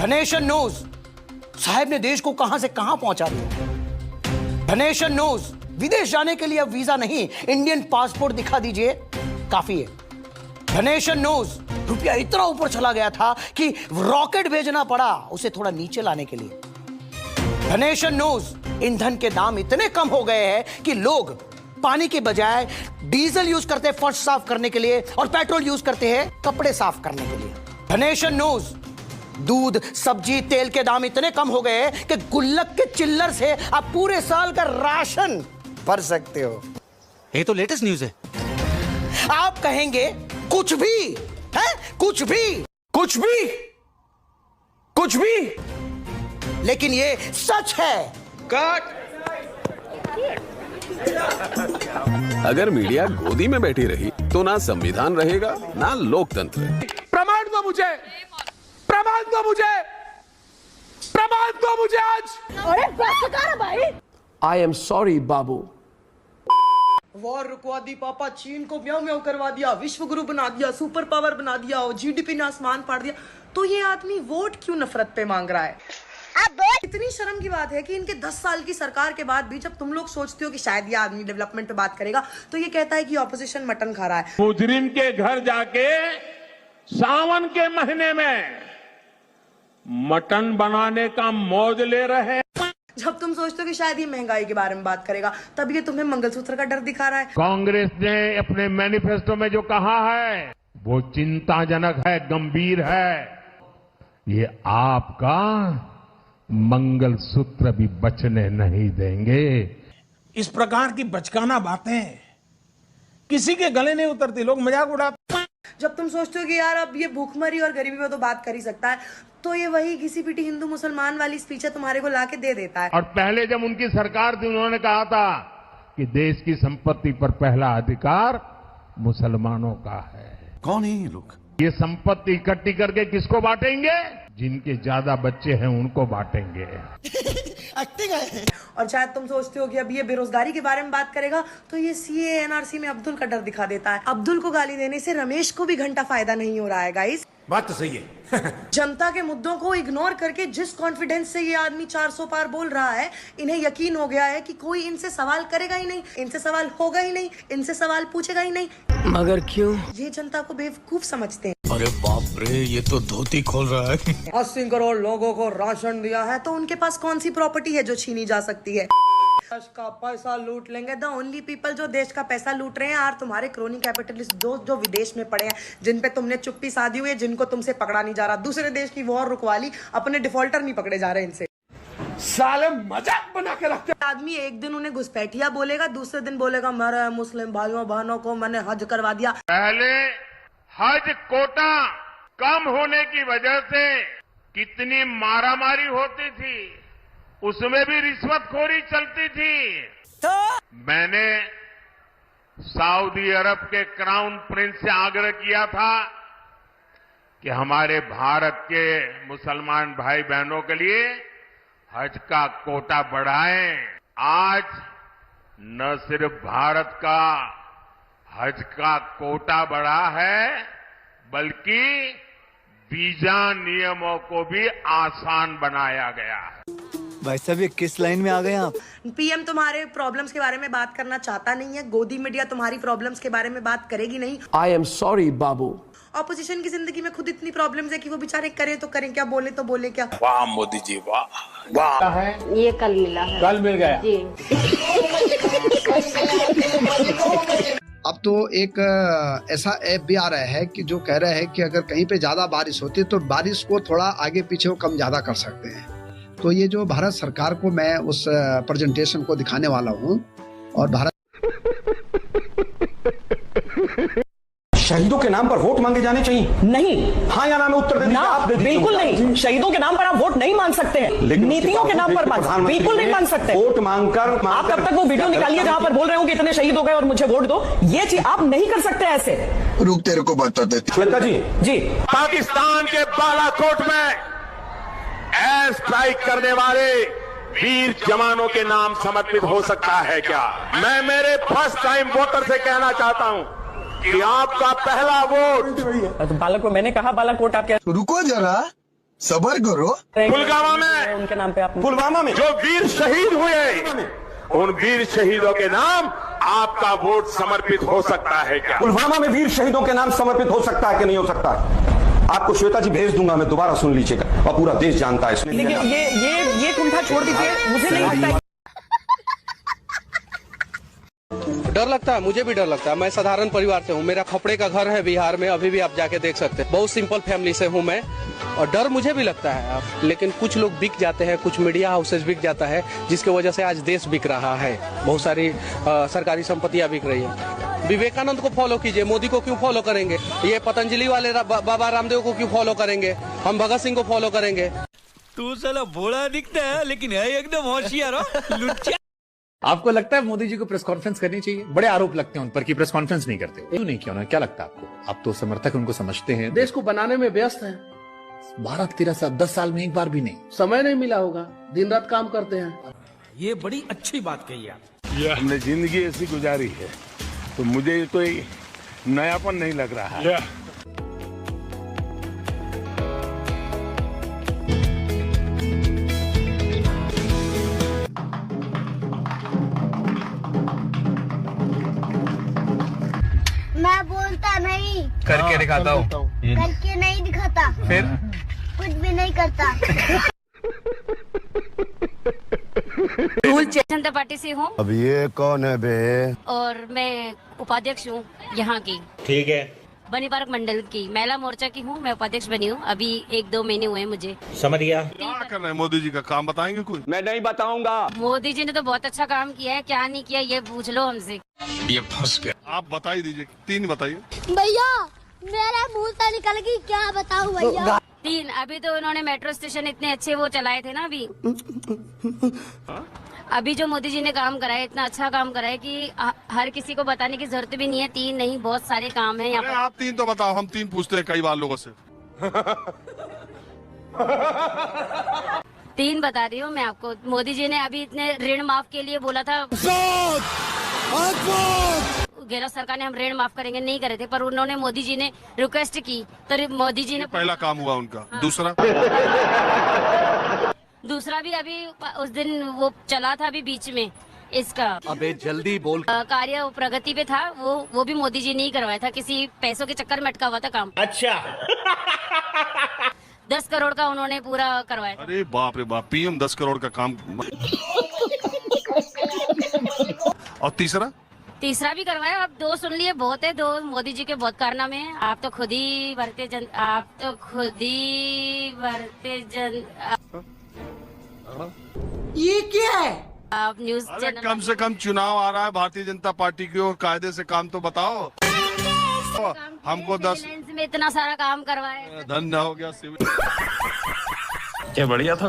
The nation knows साहब ने देश को कहां से कहां पहुंचा दिया। द नेशन नोज विदेश जाने के लिए अब वीजा नहीं, इंडियन पासपोर्ट दिखा दीजिए काफी है। द नेशन नोज रुपया इतना ऊपर चला गया था कि रॉकेट भेजना पड़ा उसे थोड़ा नीचे लाने के लिए। द नेशन नोज ईंधन के दाम इतने कम हो गए हैं कि लोग पानी के बजाय डीजल यूज करते हैं फर्श साफ करने के लिए और पेट्रोल यूज करते हैं कपड़े साफ करने के लिए। द नेशन नोज दूध, सब्जी, तेल के दाम इतने कम हो गए हैं कि गुल्लक के चिल्लर से आप पूरे साल का राशन भर सकते हो। ये तो लेटेस्ट न्यूज है। आप कहेंगे कुछ भी है, कुछ भी, कुछ भी, कुछ भी, लेकिन ये सच है। कट। अगर मीडिया गोदी में बैठी रही तो ना संविधान रहेगा ना लोकतंत्र। प्रमाण दो मुझे, प्रमाण दो मुझे, प्रमाण दो मुझे आज। अरे बस कर भाई। I am sorry, Babu. War रुकवा दी पापा, चीन को म्याऊं म्याऊं करवा दिया, विश्व गुरु बना दिया, सुपर पावर बना दिया और जीडीपी ने आसमान फाड़ दिया। तो ये आदमी वोट क्यों नफरत पे मांग रहा है? इतनी शर्म की बात है कि इनके 10 साल की सरकार के बाद भी जब तुम लोग सोचते हो कि शायद ये आदमी डेवलपमेंट पे बात करेगा तो ये कहता है कि ऑपोजिशन मटन खा रहा है। मुजरिम के घर जाके सावन के महीने में मटन बनाने का मौज ले रहे हैं। जब तुम सोचते हो कि शायद ये महंगाई के बारे में बात करेगा तब ये तुम्हें मंगलसूत्र का डर दिखा रहा है। कांग्रेस ने अपने मैनिफेस्टो में जो कहा है वो चिंताजनक है, गंभीर है। ये आपका मंगलसूत्र भी बचने नहीं देंगे। इस प्रकार की बचकाना बातें किसी के गले नहीं उतरती, लोग मजाक उड़ाते। जब तुम सोचते हो कि यार अब ये भूखमरी और गरीबी में तो बात कर ही सकता है तो ये वही घिसी पिटी हिंदू मुसलमान वाली स्पीच तुम्हारे को लाके दे देता है। और पहले जब उनकी सरकार थी उन्होंने कहा था कि देश की संपत्ति पर पहला अधिकार मुसलमानों का है। कौन है ये लोग? ये संपत्ति इकट्ठी करके किसको बांटेंगे? जिनके ज्यादा बच्चे हैं उनको बांटेंगे। और शायद तुम सोचते हो कि अब ये बेरोजगारी के बारे में बात करेगा तो ये सीए एनआरसी में अब्दुल का डर दिखा देता है। अब्दुल को गाली देने से रमेश को भी घंटा फायदा नहीं हो रहा है गाइस। बात तो सही है। जनता के मुद्दों को इग्नोर करके जिस कॉन्फिडेंस से ये आदमी 400 पार बोल रहा है, इन्हें यकीन हो गया है कि कोई इनसे सवाल करेगा ही नहीं, इनसे सवाल होगा ही नहीं, इनसे सवाल पूछेगा ही नहीं। मगर क्यों? ये जनता को बेवकूफ समझते हैं। अरे बाप रे, ये तो धोती खोल रहा है। 80 करोड़ लोगों को राशन दिया है तो उनके पास कौन सी प्रॉपर्टी है जो छीनी जा सकती है? देश का पैसा लूट लेंगे। द ओनली पीपल जो देश का पैसा लूट रहे हैं यार तुम्हारे क्रोनी कैपिटलिस्ट दोस्त जो विदेश में पड़े हैं, जिन पे तुमने चुप्पी साधी हुई है, जिनको तुमसे पकड़ा नहीं जा रहा। दूसरे देश की वॉर रुकवा ली, अपने डिफॉल्टर नहीं पकड़े जा रहे इनसे। साले मजाक बना के रखते। आदमी एक दिन उन्हें घुसपैठिया बोलेगा, दूसरे दिन बोलेगा मेरे मुस्लिम भाइयों बहनों को मैंने हज करवा दिया। पहले हज कोटा कम होने की वजह से कितनी मारामारी होती थी, उसमें भी रिश्वतखोरी चलती थी। तो मैंने सऊदी अरब के क्राउन प्रिंस से आग्रह किया था कि हमारे भारत के मुसलमान भाई बहनों के लिए हज का कोटा बढ़ाएं। आज न सिर्फ भारत का हज का कोटा बढ़ा है बल्कि वीजा नियमों को भी आसान बनाया गया है। भाई साहब ये किस लाइन में आ गए आप? पीएम तुम्हारे प्रॉब्लम्स के बारे में बात करना चाहता नहीं है, गोदी मीडिया तुम्हारी प्रॉब्लम्स के बारे में बात करेगी नहीं। I am sorry, Babu. Opposition की जिंदगी में खुद इतनी प्रॉब्लम्स है कि वो बेचारे करें तो करें क्या, बोले तो बोले क्या। वाह मोदी जी वाह वाह। है ये कल मिला है। कल मिल गया जी। अब तो एक ऐसा ऐप भी आ रहा है कि जो कह रहा है कि अगर कहीं पे ज्यादा बारिश होती है तो बारिश को थोड़ा आगे पीछे वो कम ज्यादा कर सकते हैं। तो ये जो भारत सरकार को मैं उस प्रेजेंटेशन को दिखाने वाला हूँ और भारत शहीदों के नाम पर वोट मांगे जाने चाहिए? नहीं। हाँ या ना में उत्तर देना? आप बिल्कुल नहीं। शहीदों के नाम पर आप वोट नहीं मांग सकते हैं, नीतियों के नाम पर बिल्कुल नहीं मांग सकते। वोट मांगकर आप कब तक वो वीडियो निकालिए जहां पर बोल रहे हो कि इतने शहीद हो गए और मुझे वोट दो, ये चीज आप नहीं कर सकते ऐसे। रुक तेरे को बता देते। लता जी जी पाकिस्तान के बालाकोट में एयर स्ट्राइक करने वाले वीर जवानों के नाम समर्पित हो सकता है क्या? मैं मेरे फर्स्ट टाइम वोटर से कहना चाहता हूं कि आपका पहला वोट तो बालाकोट, मैंने कहा बालाकोट आप क्या? रुको जरा, सबर करो। पुलवामा में उनके नाम पे आप पुलवामा में जो वीर शहीद हुए, उन वीर शहीदों के नाम आपका वोट समर्पित हो सकता है क्या? पुलवामा में वीर शहीदों के नाम समर्पित हो सकता है कि नहीं हो सकता? आपको श्वेता जी भेज दूंगा मैं, दोबारा सुन लीजिएगा और पूरा देश जानता है इसमें। ये कुंठा छोड़ दीजिए, मुझे नहीं लगता। डर लगता है, मुझे भी डर लगता है। मैं साधारण परिवार से हूँ, मेरा खपड़े का घर है बिहार में, अभी भी आप जाके देख सकते हैं। बहुत सिंपल फैमिली से हूँ मैं, और डर मुझे भी लगता है। लेकिन कुछ लोग बिक जाते हैं, कुछ मीडिया हाउसेज बिक जाता है, जिसकी वजह से आज देश बिक रहा है। बहुत सारी सरकारी संपत्तियां बिक रही है। विवेकानंद को फॉलो कीजिए, मोदी को क्यों फॉलो करेंगे? ये पतंजलि वाले बाबा रामदेव को क्यों फॉलो करेंगे? हम भगत सिंह को फॉलो करेंगे। तू साला भोला दिखता है लेकिन है एकदम होशियार हो, लुच्चा। आपको लगता है मोदी जी को प्रेस कॉन्फ्रेंस करनी चाहिए? बड़े आरोप लगते हैं उन पर कि प्रेस कॉन्फ्रेंस नहीं करते। क्यों नहीं किया? क्या लगता है आपको? आप तो समर्थक उनको समझते हैं। देश को बनाने में व्यस्त हैं। 12-13 साल में एक बार भी नहीं समय नहीं मिला होगा, दिन रात काम करते हैं। ये बड़ी अच्छी बात कही आप। हमने जिंदगी ऐसी गुजारी है तो मुझे कोई नयापन नहीं लग रहा है। मैं बोलता नहीं, करके दिखाता हूँ। करके नहीं दिखाता, फिर कुछ भी नहीं करता। जनता पार्टी से हूँ। अब ये कौन है बे? और मैं उपाध्यक्ष हूँ यहाँ की। ठीक है, बनी पार्क मंडल की महिला मोर्चा की हूँ। मैं उपाध्यक्ष बनी हूँ, अभी 1-2 महीने हुए मुझे। समझ गया। क्या कर रहे हैं मोदी जी का काम बताएंगे कुछ? मैं नहीं बताऊंगा। मोदी जी ने तो बहुत अच्छा काम किया है, क्या नहीं किया ये पूछ लो हमसे। ये फंस गया। आप बता ही दीजिए, 3 बताइए। भैया मेरा मुंह से निकल गई, क्या बताऊं भैया? 3 अभी तो उन्होंने मेट्रो स्टेशन इतने अच्छे वो चलाए थे ना। अभी जो मोदी जी ने काम कराया, इतना अच्छा काम कराया कि हर किसी को बताने की जरूरत भी नहीं है। 3 नहीं, बहुत सारे काम है यहाँ पर। आप 3 तो बताओ, हम 3 पूछते हैं कई बार लोगों से। 3 बता रही हूँ मैं आपको। मोदी जी ने अभी इतने ऋण माफ के लिए बोला था, गहलोत सरकार ने हम ऋण माफ करेंगे, नहीं करे थे, पर उन्होंने मोदी जी ने रिक्वेस्ट की तो मोदी जी ने पहला काम हुआ उनका। हाँ। दूसरा भी अभी उस दिन वो चला था अभी बीच में इसका। अबे जल्दी बोल। कार्य प्रगति पे था, वो भी मोदी जी ने ही करवाया था। किसी पैसों के चक्कर में अटका हुआ था काम। अच्छा। 10 करोड़ का उन्होंने पूरा करवाया। अरे बाप रे बाप, पीएम 10 करोड़ का काम। और तीसरा भी करवाया। आप 2 सुन लिए, बहुत है 2। मोदी जी के बहुत कारनामे हैं। आप तो खुद ही बढ़ते जन। ये क्या है? आप न्यूज चैनल कम से कम चुनाव आ रहा है भारतीय जनता पार्टी की ओर, कायदे से काम तो बताओ। हमको 10 में इतना सारा काम करवाया। धन्य हो गया। क्या बढ़िया था।